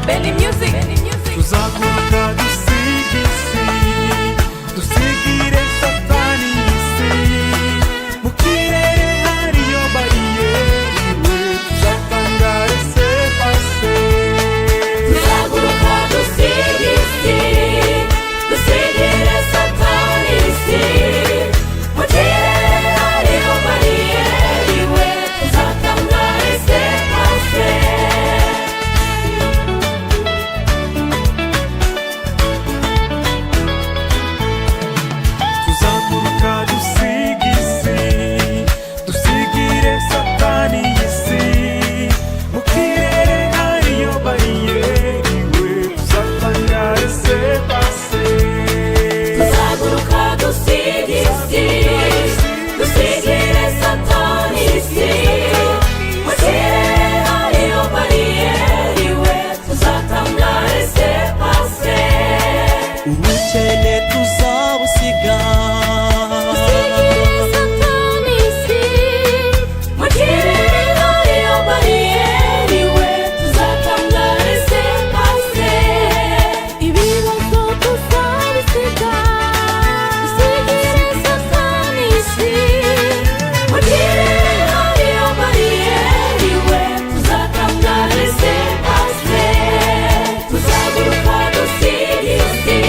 Benny Music. Tuzaguruka dusiga isi, dusigire satani isi. Mu kirere hariyo bariyeri, tuzatangara se pase. Tuzaguruka dusiga isi, dusigire satani isi. Mu kirere hariyo bariyeri, tuzatangara se pase. Tuzaguruka dusiga isi, dusigire satani isi. Mu kirere hariyo bariyeri, tuzatangara se pase. Tuzaguruka dusiga isi, dusigire satani isi. Mu kirere hariyo bariyeri, tuzatangara se pase. Ubukene tuzabusiga, Dusigire satani isi. Mu kirere hariyo bariyeri, tuzatangara se pase. Ibibazo tuzabisiga, dusigire satani isi. Mu kirere hariyo bariyeri, tuzatangara se pase. Tuzaguruka dusiga isi,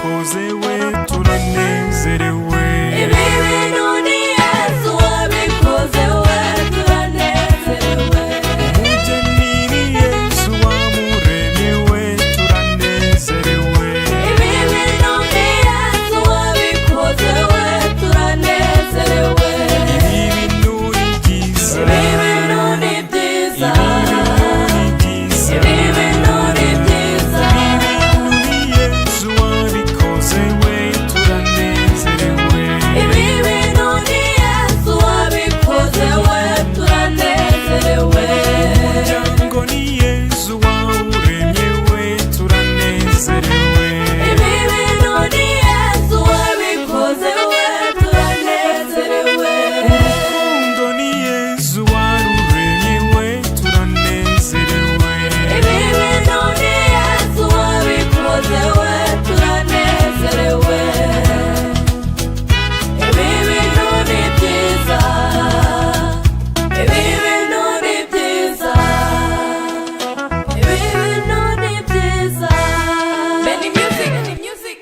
wabikoze we turanezerewe. Ibi bintu ni Yesu wabikoze we turanezerewe. Umugeni ni Yesu wamuremye we turanezerewe. Ibi bintu ni Yesu wabikoze we turanezerewe. Ibi bintu ni byiza, Ibi bintu ni byiza, ibi bintu ni byiza. Ibi bintu ni Yesu wabikoze we turanezerewe. Umuryango ni Yesu wawuremye we turanezerewe. Ibi bintu ni Yesu wabikoze we turanezerewe. Urukundo ni Yesu waruremye we turanezerewe. Ibi bintu ni Yesu wabikoze we turanezerewe. Ibi bintu ni byiza, ibi bintu ni byiza, ibi bintu ni byiza. Benny Music, Benny Music.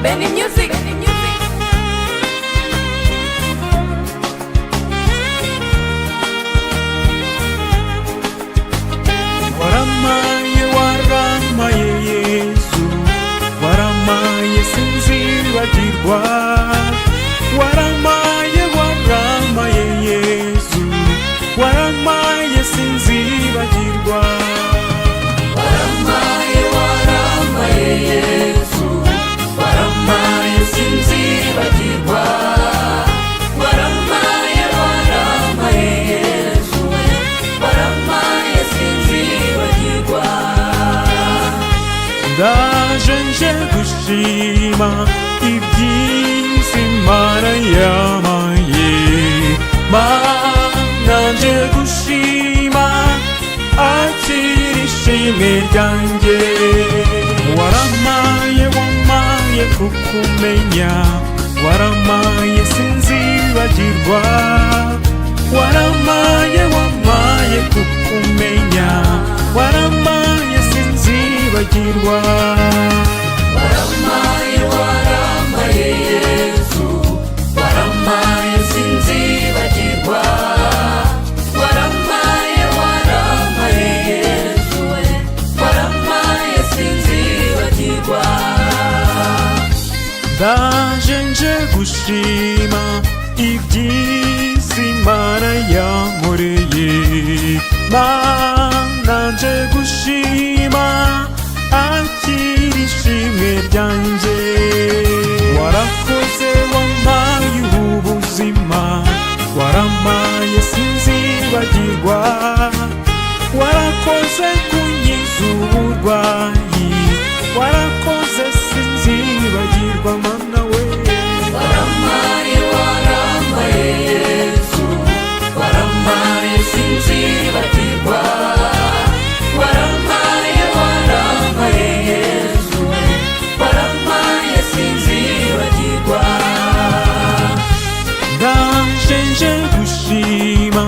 Benny Music, Benny Music. Waramaye waramaye Yesu, waramaye sinzibagirwa. Waramaye waramaye Yesu, waramaye sinzibagirwa. Waramaye waramaye Yesu, waramaye sinzibagirwa. Waramaye waramaye Yesu, waramaye sinzibagirwa. Ndaje nje gushima ibyiza Imana yamaye. Mana nje gushima akira ishimwe ryanjye. Waramaye wamaye kukumenya, waramaye sinzibagirwa. Waramaye wamaye kukumenya, waramaye sinzibagirwa. Waramaye waramaye Yesu, waramaye sinzibagirwa. Waramaye waramaye Yesu, waramaye sinzibagirwa. Ndaje nje gushima ibyiza Imana yankoreye. Mana nje gushima akira ishimwe ryanjye. Warakoze wampaye ubuzima, waramaye sinzibagirwa. Warakoze kunkiza uburwayi, warakoze sinzibagirwa mana we. Waramaye waramaye Yesu, waramaye sinzibagirwa. Waramaye waramaye Yesu, waramaye sinzibagirwa. Ndaje nje gushima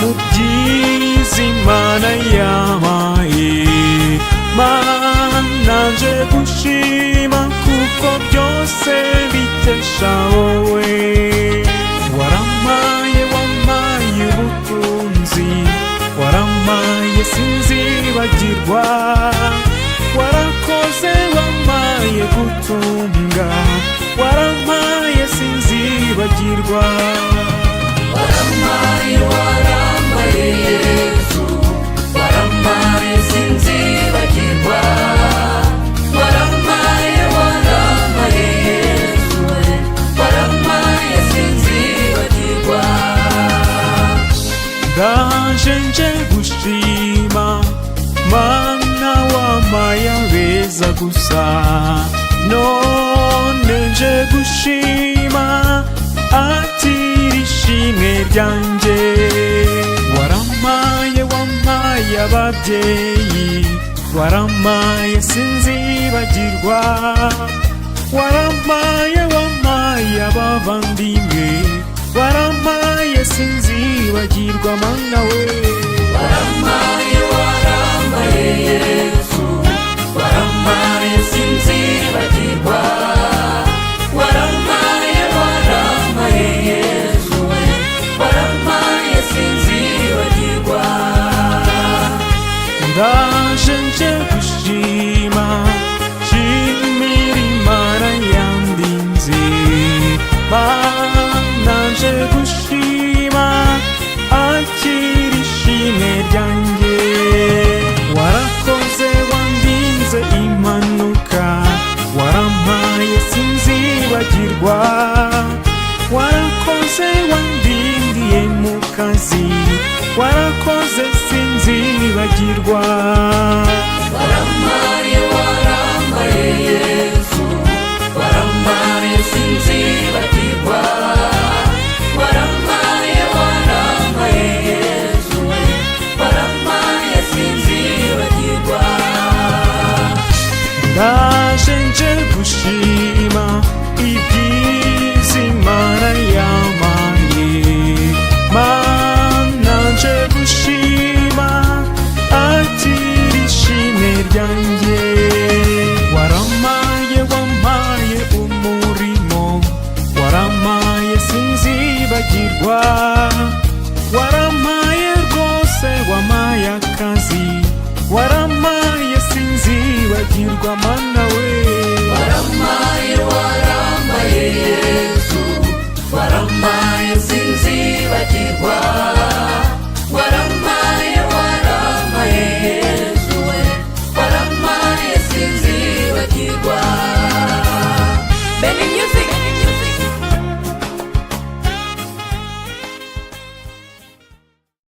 mu byiza Imana yamaye. Mana nje gushima kuko byose bikesha wowe. Waramaye wamaye ubutunzi, waramaye sinzibagirwa. Warakoze wamaye gutunga, waramaye sinzibagirwa. Waramaye waramaye Yesu, waramaye sinzibagirwa. Waramaye waramaye Yesu, waramaye sinzibagirwa. Ndaje nje gushima Mana wamaye abeza gusa. None nje gushima akira ishimwe ryanjye. Waramaye wamaye ababyeyi, waramaye sinzibagirwa. Waramaye wamaye abavandimwe, waramaye sinzibagirwa. sinzibagirwa mana we. waramaye waramaye Yesu waramaye sinzibagirwa waramaye waramaye Yesu waramaye sinzibagirwa ndaje nje gushima shimira Imana yandinze Mana nje gushima akira ishimwe ryanjye warakoze wandinze impanuka warampaye sinzibagirwa warakoze wandindiye mu kazi warakoze sinzibagirwa waramaye waramaye Yesu waramaye sinzibagirwa waramaye waramaye Yesu waramaye sinzibagirwa ndaje nje gushima ibyiza Imana yampaye Mana nje gushima akira ishimwe ryanjye waramaye wampaye umurimo waramaye sinzibagirwa waramaye rwose wampaye akazi waramaye sinzibagirwa mana we.